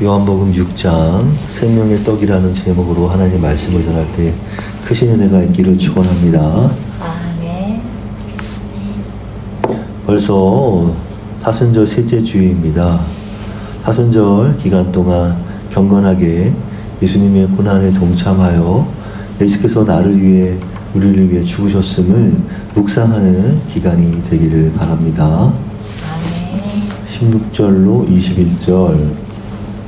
요한복음 6장 생명의 떡이라는 제목으로 하나님 말씀을 전할 때 크신 은혜가 있기를 축원합니다. 아멘. 벌써 사순절 셋째 주일입니다. 사순절 기간 동안 경건하게 예수님의 고난에 동참하여 예수께서 나를 위해 우리를 위해 죽으셨음을 묵상하는 기간이 되기를 바랍니다. 아멘. 16절로 21절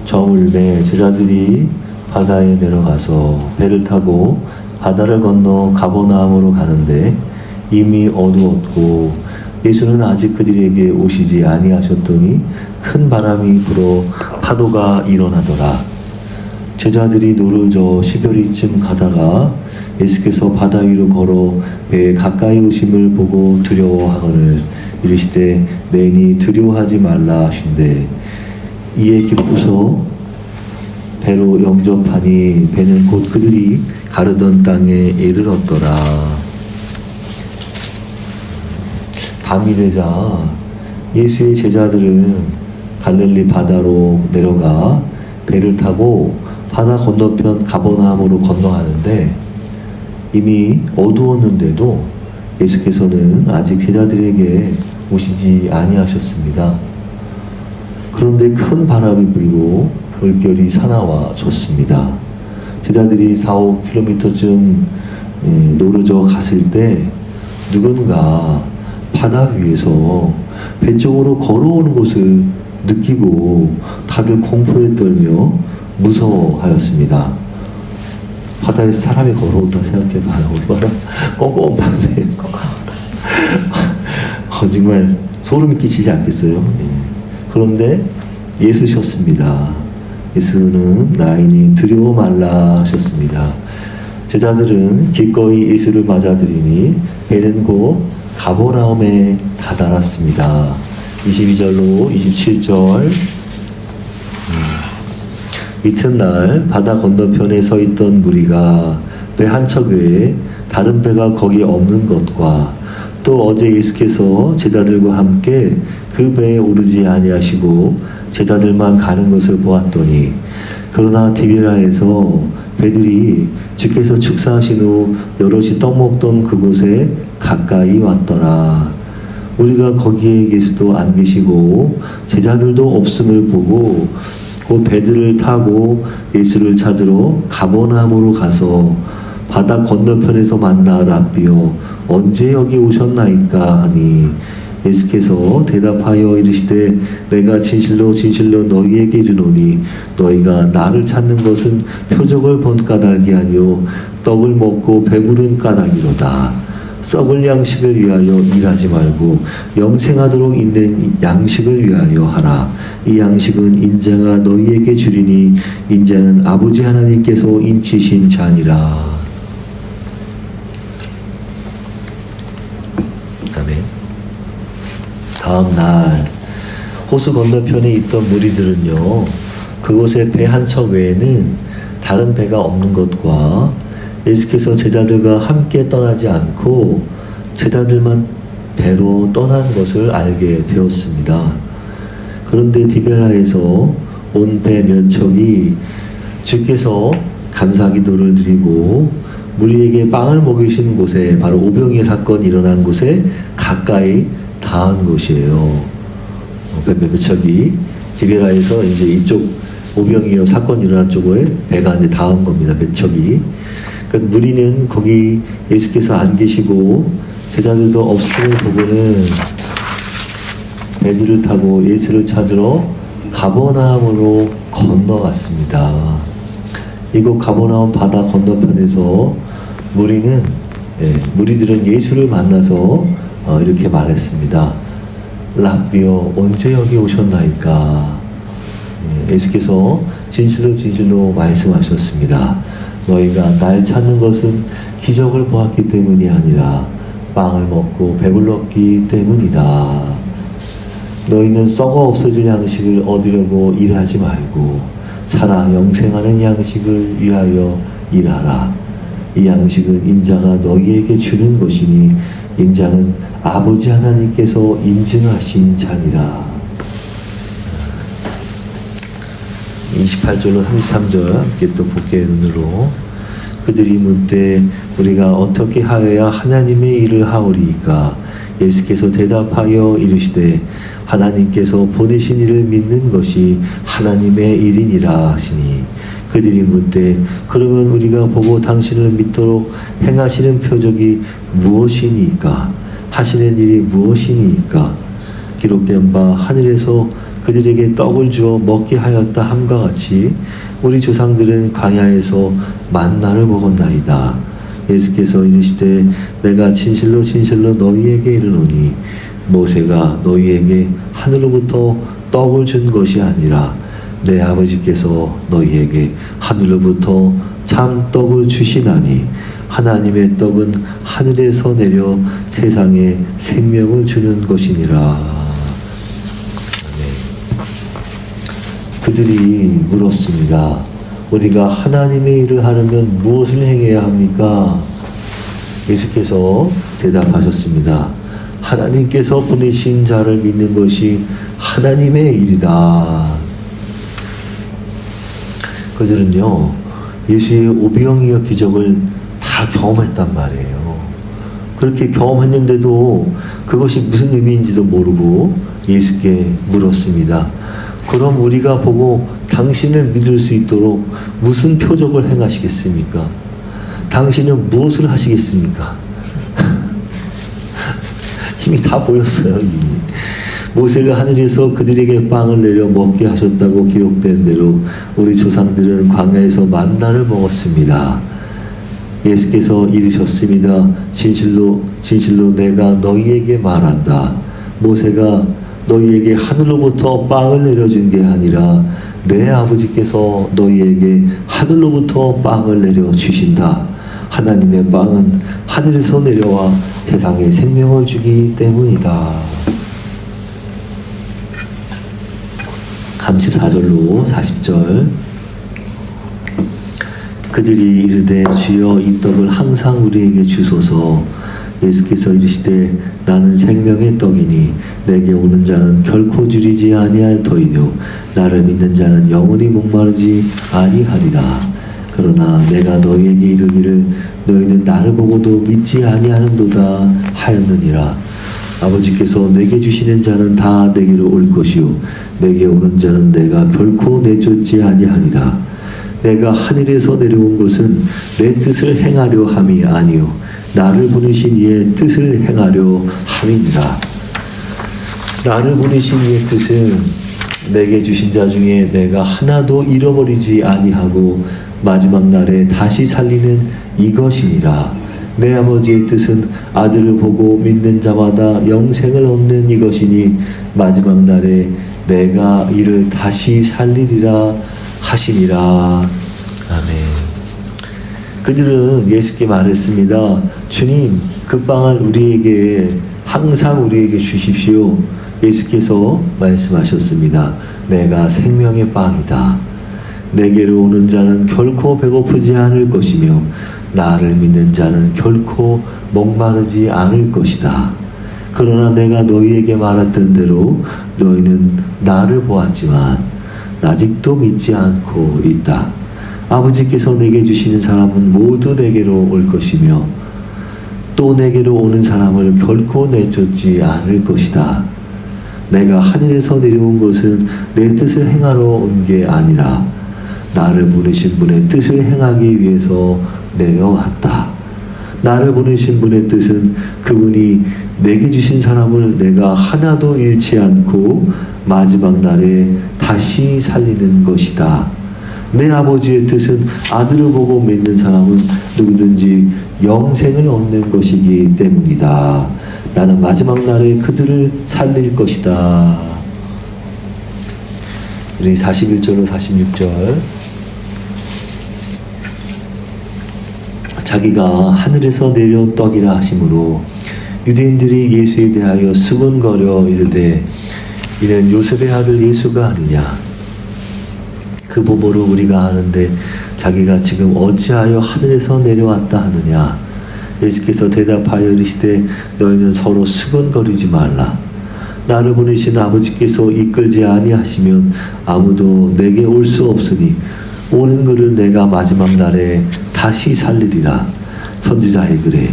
저물매 제자들이 바다에 내려가서 배를 타고 바다를 건너 가버나움으로 가는데 이미 어두웠고 예수는 아직 그들에게 오시지 아니하셨더니 큰 바람이 불어 파도가 일어나더라. 제자들이 노를 저 10여리쯤 가다가 예수께서 바다 위로 걸어 배에 가까이 오심을 보고 두려워하거늘 이르시되 내니 두려워하지 말라 하신대 이에 기쁘소 배로 영접하니 배는 곧 그들이 가르던 땅에 이르렀더라. 밤이 되자 예수의 제자들은 갈릴리 바다로 내려가 배를 타고 바다 건너편 가버나움으로 건너가는데 이미 어두웠는데도 예수께서는 아직 제자들에게 오시지 아니하셨습니다. 그런데 큰 바람이 불고 물결이 사나워 졌습니다. 제자들이 4-5km쯤 노르져 갔을 때 누군가 바다 위에서 배 쪽으로 걸어오는 것을 느끼고 다들 공포에 떨며 무서워하였습니다. 바다에서 사람이 걸어온다 생각해봐요. 얼마나 꼼꼼한 밤에 정말 소름이 끼치지 않겠어요? 그런데 예수셨습니다. 예수는 나이니 두려워 말라 하셨습니다. 제자들은 기꺼이 예수를 맞아들이니 배는 곧 가버나움에 다다랐습니다. 22절로 27절 이튿날 바다 건너편에 서 있던 무리가 배 한 척 외에 다른 배가 거기 없는 것과 또 어제 예수께서 제자들과 함께 그 배에 오르지 아니하시고 제자들만 가는 것을 보았더니 그러나 디베라에서 배들이 주께서 축사하신 후 여럿이 떡 먹던 그곳에 가까이 왔더라. 우리가 거기에 예수도 안 계시고 제자들도 없음을 보고 그 배들을 타고 예수를 찾으러 가버나움으로 가서 바다 건너편에서 만나 랍비여 언제 여기 오셨나이까 하니 예수께서 대답하여 이르시되 내가 진실로 진실로 너희에게 이르노니 너희가 나를 찾는 것은 표적을 본 까닭이 아니요 떡을 먹고 배부른 까닭이로다. 썩을 양식을 위하여 일하지 말고 영생하도록 있는 양식을 위하여 하라. 이 양식은 인자가 너희에게 주리니 인자는 아버지 하나님께서 인치신 자니라. 아멘. 다음 날 호수 건너편에 있던 무리들은요 그곳에 배 한 척 외에는 다른 배가 없는 것과 예수께서 제자들과 함께 떠나지 않고 제자들만 배로 떠난 것을 알게 되었습니다. 그런데 디베라에서 온 배 몇 척이 주께서 감사기도를 드리고 무리에게 빵을 먹이신 곳에 바로 오병이어 사건이 일어난 곳에 가까이 닿은 곳이에요. 배 몇 척이 디베라에서 이제 이쪽 오병이어 사건이 일어난 쪽에 배가 이제 닿은 겁니다. 몇 척이. 그러니까 무리는 거기 예수께서 안 계시고 제자들도 없음을 보고는 배들을 타고 예수를 찾으러 가버나움으로 건너갔습니다. 이곳 가버나움 바다 건너편에서 무리들은 예수를 만나서 이렇게 말했습니다. 랍비여 언제 여기 오셨나이까? 예수께서 진실로 진실로 말씀하셨습니다. 너희가 날 찾는 것은 기적을 보았기 때문이 아니라 빵을 먹고 배불렀기 때문이다. 너희는 썩어 없어질 양식을 얻으려고 일하지 말고 살아 영생하는 양식을 위하여 일하라. 이 양식은 인자가 너희에게 주는 것이니 인자는 아버지 하나님께서 인증하신 자니라. 28절로 33절 함께 또 볼게요. 눈으로. 그들이 묻되 우리가 어떻게 하여야 하나님의 일을 하오리이까? 예수께서 대답하여 이르시되 하나님께서 보내신 이를 믿는 것이 하나님의 일이니라 하시니, 그들이 묻되 그러면 우리가 보고 당신을 믿도록 행하시는 표적이 무엇이니까? 하시는 일이 무엇이니까? 기록된 바 하늘에서 그들에게 떡을 주어 먹게 하였다 함과 같이 우리 조상들은 광야에서 만나를 먹었나이다. 예수께서 이르시되 내가 진실로 진실로 너희에게 이르노니 모세가 너희에게 하늘로부터 떡을 준 것이 아니라 내 아버지께서 너희에게 하늘로부터 참 떡을 주시나니, 하나님의 떡은 하늘에서 내려 세상에 생명을 주는 것이니라. 그들이 물었습니다. 우리가 하나님의 일을 하려면 무엇을 행해야 합니까? 예수께서 대답하셨습니다. 하나님께서 보내신 자를 믿는 것이 하나님의 일이다. 그들은요, 예수의 오병이어 기적을 다 경험했단 말이에요. 그렇게 경험했는데도 그것이 무슨 의미인지도 모르고 예수께 물었습니다. 그럼 우리가 보고 당신을 믿을 수 있도록 무슨 표적을 행하시겠습니까? 당신은 무엇을 하시겠습니까? 이미 다 보였어요. 이미. 모세가 하늘에서 그들에게 빵을 내려 먹게 하셨다고 기록된 대로 우리 조상들은 광야에서 만나를 먹었습니다. 예수께서 이르셨습니다. 진실로 진실로 내가 너희에게 말한다. 모세가 너희에게 하늘로부터 빵을 내려준 게 아니라 내 아버지께서 너희에게 하늘로부터 빵을 내려주신다. 하나님의 빵은 하늘에서 내려와 세상에 생명을 주기 때문이다. 34절로 40절. 그들이 이르되 주여 이 떡을 항상 우리에게 주소서. 예수께서 이르시되 나는 생명의 떡이니 내게 오는 자는 결코 줄이지 아니할 터이요 나를 믿는 자는 영원히 목마르지 아니하리라. 그러나 내가 너희에게 이르기를 너희는 나를 보고도 믿지 아니하는도다 하였느니라. 아버지께서 내게 주시는 자는 다 내게로 올 것이요 내게 오는 자는 내가 결코 내쫓지 아니하리라. 내가 하늘에서 내려온 것은 내 뜻을 행하려 함이 아니요 나를 보내신 이의 뜻을 행하려 함이니라. 나를 보내신 이의 뜻은 내게 주신 자 중에 내가 하나도 잃어버리지 아니하고 마지막 날에 다시 살리는 이것이니라. 내 아버지의 뜻은 아들을 보고 믿는 자마다 영생을 얻는 이것이니 마지막 날에 내가 이를 다시 살리리라 하시니라. 아멘. 그들은 예수께 말했습니다. 주님, 그 빵을 우리에게 항상 우리에게 주십시오. 예수께서 말씀하셨습니다. 내가 생명의 빵이다. 내게로 오는 자는 결코 배고프지 않을 것이며 나를 믿는 자는 결코 목마르지 않을 것이다. 그러나 내가 너희에게 말했던 대로 너희는 나를 보았지만 아직도 믿지 않고 있다. 아버지께서 내게 주시는 사람은 모두 내게로 올 것이며 또 내게로 오는 사람을 결코 내쫓지 않을 것이다. 내가 하늘에서 내려온 것은 내 뜻을 행하러 온 게 아니라 나를 보내신 분의 뜻을 행하기 위해서 내려왔다. 나를 보내신 분의 뜻은 그분이 내게 주신 사람을 내가 하나도 잃지 않고 마지막 날에 다시 살리는 것이다. 내 아버지의 뜻은 아들을 보고 믿는 사람은 누구든지 영생을 얻는 것이기 때문이다. 나는 마지막 날에 그들을 살릴 것이다. 우리 41절로 46절. 자기가 하늘에서 내려온 떡이라 하심으로 유대인들이 예수에 대하여 수군거려 이르되 이는 요셉의 아들 예수가 아니냐. 그 보모로 우리가 아는데 자기가 지금 어찌하여 하늘에서 내려왔다 하느냐. 예수께서 대답하여 이르시되 너희는 서로 수군거리지 말라. 나를 보내신 아버지께서 이끌지 아니하시면 아무도 내게 올 수 없으니 오는 그를 내가 마지막 날에 다시 살리리라. 선지자의 글에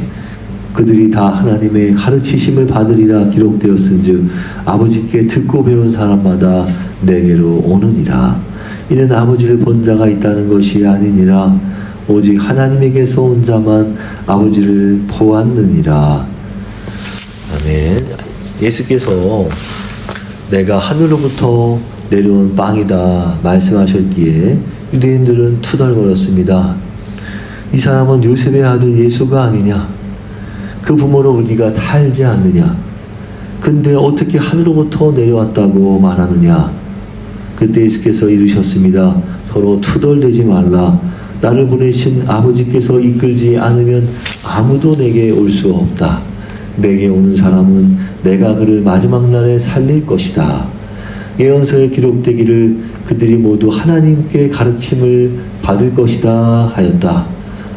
그들이 다 하나님의 가르치심을 받으리라 기록되었은즉 아버지께 듣고 배운 사람마다 내게로 오느니라. 이는 아버지를 본 자가 있다는 것이 아니니라 오직 하나님에게서 온 자만 아버지를 보았느니라. 아멘. 예수께서 내가 하늘로부터 내려온 빵이다 말씀하셨기에 유대인들은 투덜거렸습니다. 이 사람은 요셉의 아들 예수가 아니냐? 그 부모로 우리가 다 알지 않느냐? 근데 어떻게 하늘로부터 내려왔다고 말하느냐? 그때 예수께서 이르셨습니다. 서로 투덜대지 말라. 나를 보내신 아버지께서 이끌지 않으면 아무도 내게 올 수 없다. 내게 오는 사람은 내가 그를 마지막 날에 살릴 것이다. 예언서에 기록되기를 그들이 모두 하나님께 가르침을 받을 것이다 하였다.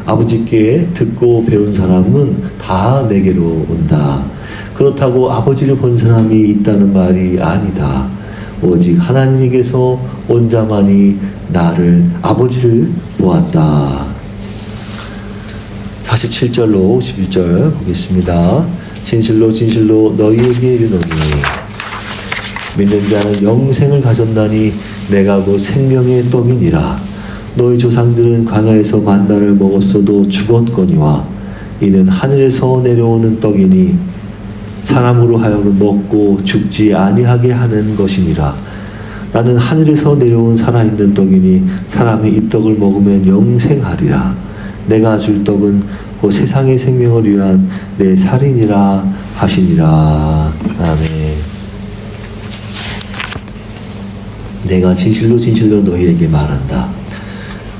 아버지께 듣고 배운 사람은 다 내게로 온다. 그렇다고 아버지를 본 사람이 있다는 말이 아니다. 오직 하나님에게서 온 자만이 나를 아버지를 보았다. 47절로 51절 보겠습니다. 진실로 진실로 너희에게 이르노니 믿는 자는 영생을 가졌나니 내가 곧 생명의 떡이니라. 너희 조상들은 광야에서 만나를 먹었어도 죽었거니와 이는 하늘에서 내려오는 떡이니 사람으로 하여금 먹고 죽지 아니하게 하는 것이니라. 나는 하늘에서 내려온 살아있는 떡이니 사람이 이 떡을 먹으면 영생하리라. 내가 줄 떡은 곧 세상의 생명을 위한 내 살이니라 하시니라. 아멘. 내가 진실로 진실로 너희에게 말한다.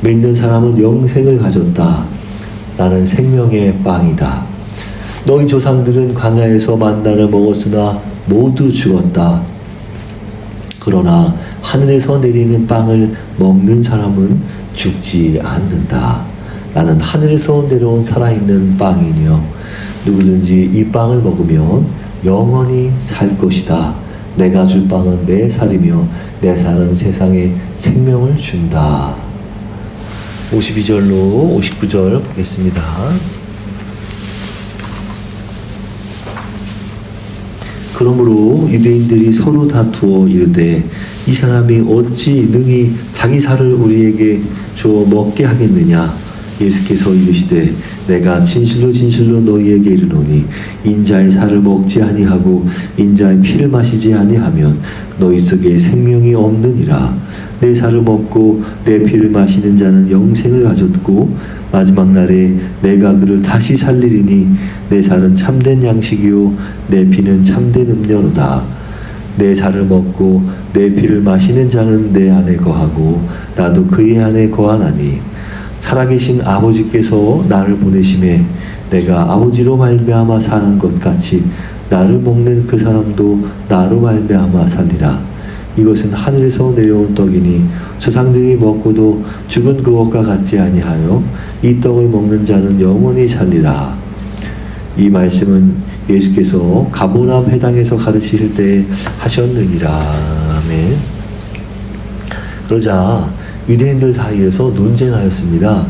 믿는 사람은 영생을 가졌다. 나는 생명의 빵이다. 너희 조상들은 광야에서 만나를 먹었으나 모두 죽었다. 그러나 하늘에서 내리는 빵을 먹는 사람은 죽지 않는다. 나는 하늘에서 내려온 살아있는 빵이며 누구든지 이 빵을 먹으면 영원히 살 것이다. 내가 줄 빵은 내 살이며 내 살은 세상에 생명을 준다. 52절로 59절 보겠습니다. 그러므로 유대인들이 서로 다투어 이르되 이 사람이 어찌 능히 자기 살을 우리에게 주어 먹게 하겠느냐? 예수께서 이르시되 내가 진실로 진실로 너희에게 이르노니 인자의 살을 먹지 아니하고 인자의 피를 마시지 아니하면 너희 속에 생명이 없느니라. 내 살을 먹고 내 피를 마시는 자는 영생을 가졌고 마지막 날에 내가 그를 다시 살리리니 내 살은 참된 양식이요 내 피는 참된 음료로다. 내 살을 먹고 내 피를 마시는 자는 내 안에 거하고 나도 그의 안에 거하나니 살아계신 아버지께서 나를 보내심에 내가 아버지로 말미암아 사는 것 같이 나를 먹는 그 사람도 나로 말미암아 살리라. 이것은 하늘에서 내려온 떡이니 조상들이 먹고도 죽은 그것과 같지 아니하여 이 떡을 먹는 자는 영원히 살리라. 이 말씀은 예수께서 가버나움 회당에서 가르치실 때 하셨느니라. 아멘. 그러자 유대인들 사이에서 논쟁하였습니다.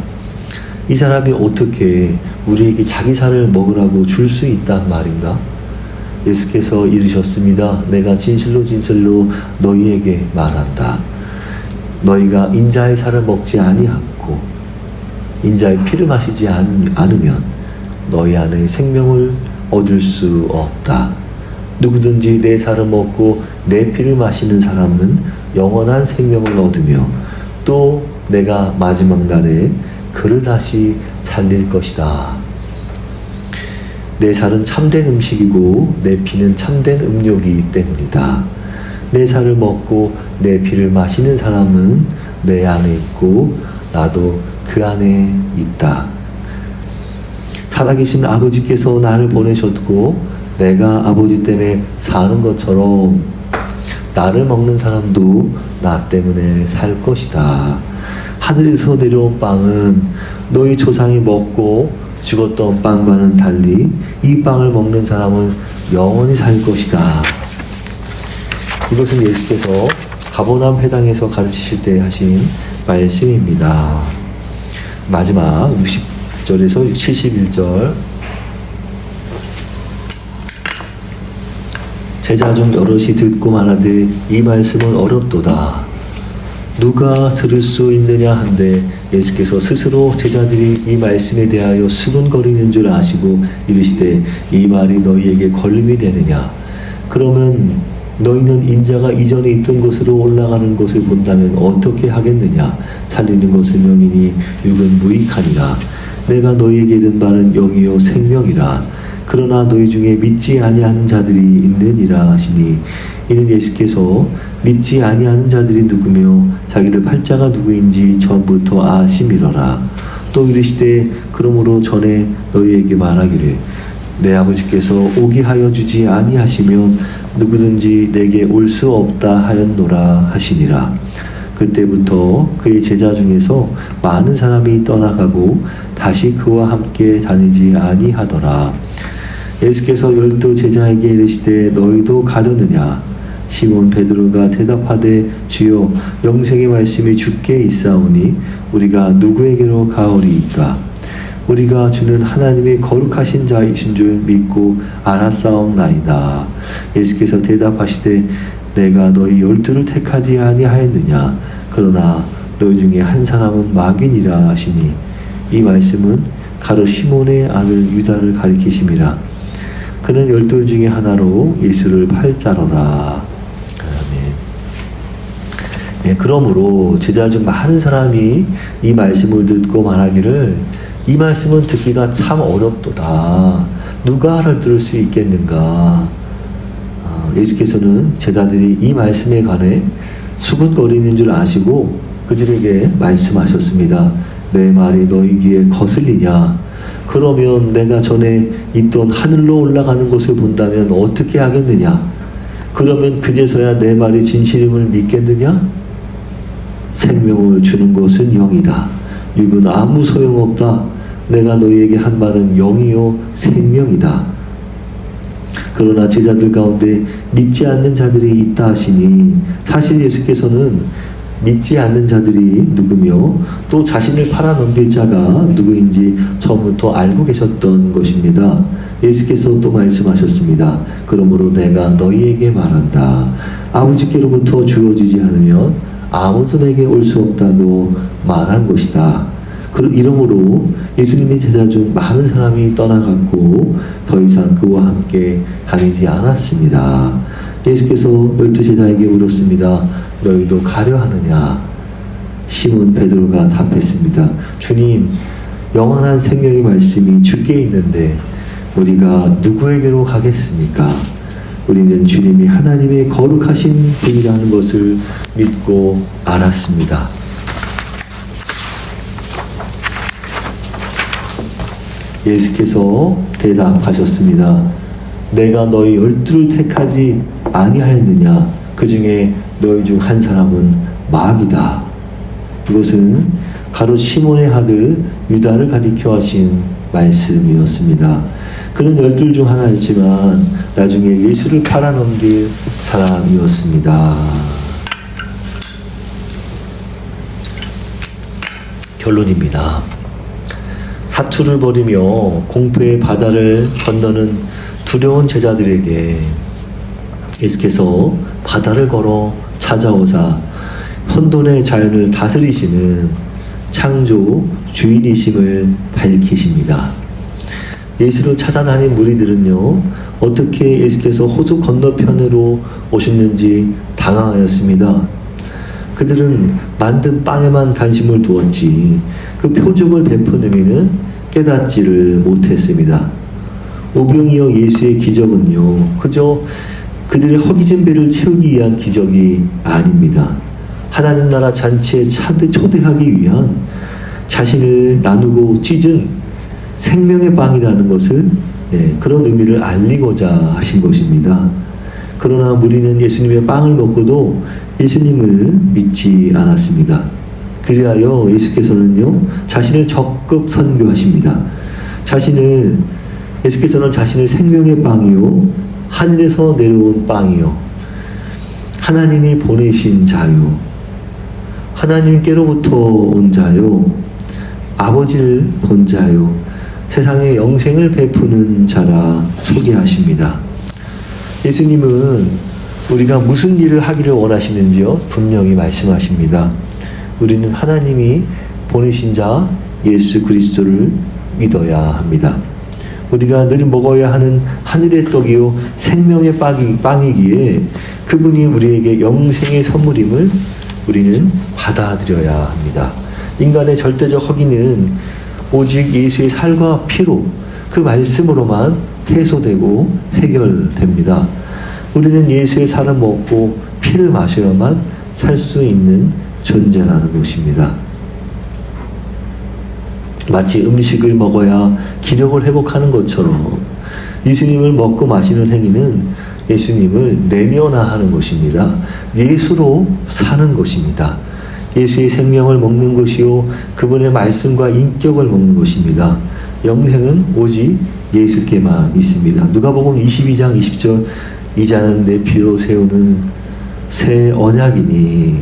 이 사람이 어떻게 우리에게 자기 살을 먹으라고 줄 수 있단 말인가? 예수께서 이르셨습니다. 내가 진실로 진실로 너희에게 말한다. 너희가 인자의 살을 먹지 아니하고 인자의 피를 마시지 않으면 너희 안에 생명을 얻을 수 없다. 누구든지 내 살을 먹고 내 피를 마시는 사람은 영원한 생명을 얻으며 또 내가 마지막 날에 그를 다시 살릴 것이다. 내 살은 참된 음식이고 내 피는 참된 음료이기 때문이다. 내 살을 먹고 내 피를 마시는 사람은 내 안에 있고 나도 그 안에 있다. 살아계신 아버지께서 나를 보내셨고 내가 아버지 때문에 사는 것처럼 나를 먹는 사람도 나 때문에 살 것이다. 하늘에서 내려온 빵은 너희 조상이 먹고 죽었던 빵과는 달리 이 빵을 먹는 사람은 영원히 살 것이다. 이것은 예수께서 가버나움 회당에서 가르치실 때 하신 말씀입니다. 마지막 60절에서 71절. 제자 중 여럿이 듣고 말하되 이 말씀은 어렵도다. 누가 들을 수 있느냐 한데 예수께서 스스로 제자들이 이 말씀에 대하여 수군거리는 줄 아시고 이르시되 이 말이 너희에게 걸림이 되느냐. 그러면 너희는 인자가 이전에 있던 곳으로 올라가는 것을 본다면 어떻게 하겠느냐. 살리는 것은 영이니 육은 무익하니라. 내가 너희에게 이른 말은 영이요 생명이라. 그러나 너희 중에 믿지 아니하는 자들이 있느니라 하시니 이는 예수께서 믿지 아니하는 자들이 누구며 자기를 팔자가 누구인지 전부터 아심이러라. 또 이르시되 그러므로 전에 너희에게 말하기를 내 아버지께서 오게 하여 주지 아니하시면 누구든지 내게 올 수 없다 하였노라 하시니라. 그때부터 그의 제자 중에서 많은 사람이 떠나가고 다시 그와 함께 다니지 아니하더라. 예수께서 12 제자에게 이르시되 너희도 가려느냐. 시몬 베드로가 대답하되 주여 영생의 말씀이 주께 있사오니 우리가 누구에게로 가오리이까. 우리가 주는 하나님의 거룩하신 자이신 줄 믿고 알았사옵나이다. 예수께서 대답하시되 내가 너희 12를 택하지 아니하였느냐. 그러나 너희 중에 한 사람은 마귀니라 하시니 이 말씀은 가로 시몬의 아들 유다를 가리키심이라. 그는 12 중에 하나로 예수를 팔자로라. 예, 그러므로 제자 중 많은 사람이 이 말씀을 듣고 말하기를 이 말씀은 듣기가 참 어렵도다. 누가 알아들을 수 있겠는가. 예수께서는 제자들이 이 말씀에 관해 수군거리는 줄 아시고 그들에게 말씀하셨습니다. 내 말이 너희 귀에 거슬리냐. 그러면 내가 전에 있던 하늘로 올라가는 것을 본다면 어떻게 하겠느냐. 그러면 그제서야 내 말이 진실임을 믿겠느냐. 생명을 주는 것은 영이다. 육은 아무 소용없다. 내가 너희에게 한 말은 영이요 생명이다. 그러나 제자들 가운데 믿지 않는 자들이 있다 하시니 사실 예수께서는 믿지 않는 자들이 누구며 또 자신을 팔아넘길 자가 누구인지 처음부터 알고 계셨던 것입니다. 예수께서 또 말씀하셨습니다. 그러므로 내가 너희에게 말한다. 아버지께로부터 주어지지 않으면 아무도 내게 올 수 없다고 말한 것이다. 이러므로 예수님의 제자 중 많은 사람이 떠나갔고 더 이상 그와 함께 다니지 않았습니다. 예수께서 12 제자에게 물었습니다. 너희도 가려 하느냐? 시몬 베드로가 답했습니다. 주님, 영원한 생명의 말씀이 주께 있는데 우리가 누구에게로 가겠습니까? 우리는 주님이 하나님의 거룩하신 분이라는 것을 믿고 알았습니다. 예수께서 대답하셨습니다. 내가 너희 12를 택하지 아니하였느냐. 그 중에 너희 중 한 사람은 마귀다. 이것은 가롯 시몬의 아들 유다를 가리켜 하신 말씀이었습니다. 그는 12 중 하나였지만 나중에 예수를 팔아넘길 사람이었습니다. 결론입니다. 사투를 벌이며 공포의 바다를 건너는 두려운 제자들에게 예수께서 바다를 걸어 찾아오사 혼돈의 자연을 다스리시는 창조 주인이심을 밝히십니다. 예수를 찾아다닌 무리들은요, 어떻게 예수께서 호수 건너편으로 오셨는지 당황하였습니다. 그들은 만든 빵에만 관심을 두었지 그 표적을 베푼 의미는 깨닫지를 못했습니다. 오병이어 예수의 기적은요, 그저 그들의 허기진 배를 채우기 위한 기적이 아닙니다. 하나님 나라 잔치에 초대하기 위한 자신을 나누고 찢은 생명의 빵이라는 것을, 그런 의미를 알리고자 하신 것입니다. 그러나 무리는 예수님의 빵을 먹고도 예수님을 믿지 않았습니다. 그리하여 예수께서는요, 자신을 적극 선교하십니다. 예수께서는 자신을 생명의 빵이요, 하늘에서 내려온 빵이요, 하나님이 보내신 자요, 하나님께로부터 온 자요, 아버지를 본 자요, 세상에 영생을 베푸는 자라 소개하십니다. 예수님은 우리가 무슨 일을 하기를 원하시는지요? 분명히 말씀하십니다. 우리는 하나님이 보내신 자 예수 그리스도를 믿어야 합니다. 우리가 늘 먹어야 하는 하늘의 떡이요 생명의 빵이기에 그분이 우리에게 영생의 선물임을 우리는 받아들여야 합니다. 인간의 절대적 허기는 오직 예수의 살과 피로, 그 말씀으로만 해소되고 해결됩니다. 우리는 예수의 살을 먹고 피를 마셔야만 살 수 있는 존재라는 것입니다. 마치 음식을 먹어야 기력을 회복하는 것처럼 예수님을 먹고 마시는 행위는 예수님을 내면화하는 것입니다. 예수로 사는 것입니다. 예수의 생명을 먹는 것이요 그분의 말씀과 인격을 먹는 것입니다. 영생은 오직 예수께만 있습니다. 누가복음 22장 20절 이 잔은 내 피로 세우는 새 언약이니,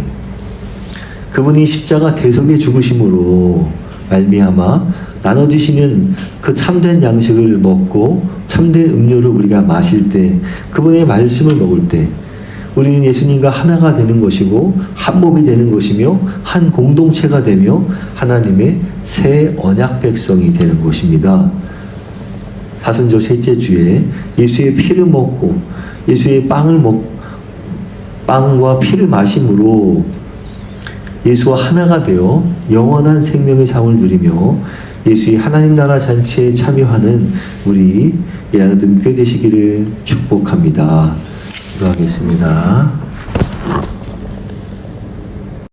그분이 십자가 대속의 죽으심으로 말미암아 나눠주시는 그 참된 양식을 먹고 참된 음료를 우리가 마실 때, 그분의 말씀을 먹을 때 우리는 예수님과 하나가 되는 것이고 한 몸이 되는 것이며 한 공동체가 되며 하나님의 새 언약 백성이 되는 것입니다. 사순절 셋째 주에 예수의 피를 먹고 예수의 빵과 피를 마심으로 예수와 하나가 되어 영원한 생명의 상을 누리며 예수의 하나님 나라 잔치에 참여하는 우리 예하나님 교회 되시기를 축복합니다. 기도하겠습니다.